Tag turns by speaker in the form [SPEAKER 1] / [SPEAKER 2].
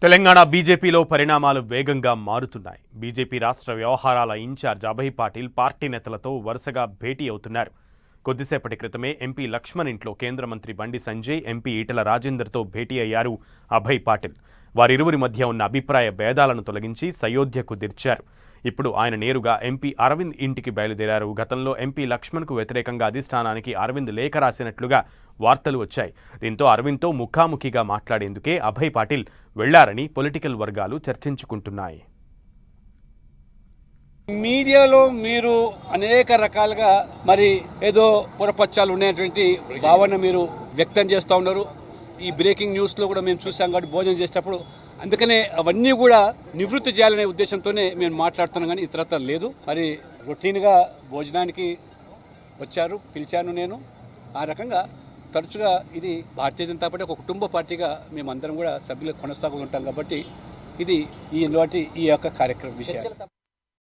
[SPEAKER 1] తెలంగాణ బీజేపీలో పరిణామాలు వేగంగా మారుతున్నాయి. బీజేపీ రాష్ట్ర వ్యవహారాల ఇన్ఛార్జ్ అభయ్ పాటిల్ పార్టీ నేతలతో వరుసగా భేటీ అవుతున్నారు. కొద్దిసేపటి క్రితమే ఎంపీ లక్ష్మణ్ ఇంట్లో కేంద్ర మంత్రి బండి సంజయ్, ఎంపీ ఈటెల రాజేందర్తో భేటీ అయ్యారు అభయ్ పాటిల్. వారిరువురి మధ్య ఉన్న అభిప్రాయ భేదాలను తొలగించి సయోధ్యకు దిర్చారు. ఇప్పుడు ఆయన నేరుగా ఎంపీ అరవింద్ ఇంటికి బయలుదేరారు. గతంలో ఎంపీ లక్ష్మణ్కు వ్యతిరేకంగా అధిష్టానానికి అరవింద్ లేఖ రాసినట్లుగా వార్తలు వచ్చాయి. దీంతో అరవింద్తో ముఖాముఖిగా మాట్లాడేందుకే అభయ్ పాటిల్ వెళ్లారని పొలిటికల్ వర్గాలు చర్చించుకుంటున్నాయి.
[SPEAKER 2] మీడియాలో మీరు అనేక రకాలుగా ఏదో పొరపచ్చాలు ఉన్నటువంటి భావన మీరు వ్యక్తం చేస్తూ ఉన్నారు. ఈ బ్రేకింగ్ న్యూస్లో కూడా మేము చూసాం కాబట్టి భోజనం చేసేటప్పుడు అందుకనే అవన్నీ కూడా నివృత్తి చేయాలనే ఉద్దేశంతోనే మేము మాట్లాడుతున్నాం, కానీ ఇతరత్ర లేదు. రొటీన్గా భోజనానికి వచ్చారు, పిలిచాను నేను. ఆ రకంగా తరచుగా ఇది భారతీయ జనతా పార్టీ ఒక కుటుంబ పార్టీగా మేమందరం కూడా సభ్యులు కొనసాగుతుంటాం కాబట్టి ఇది ఈ యొక్క కార్యక్రమం విషయాలు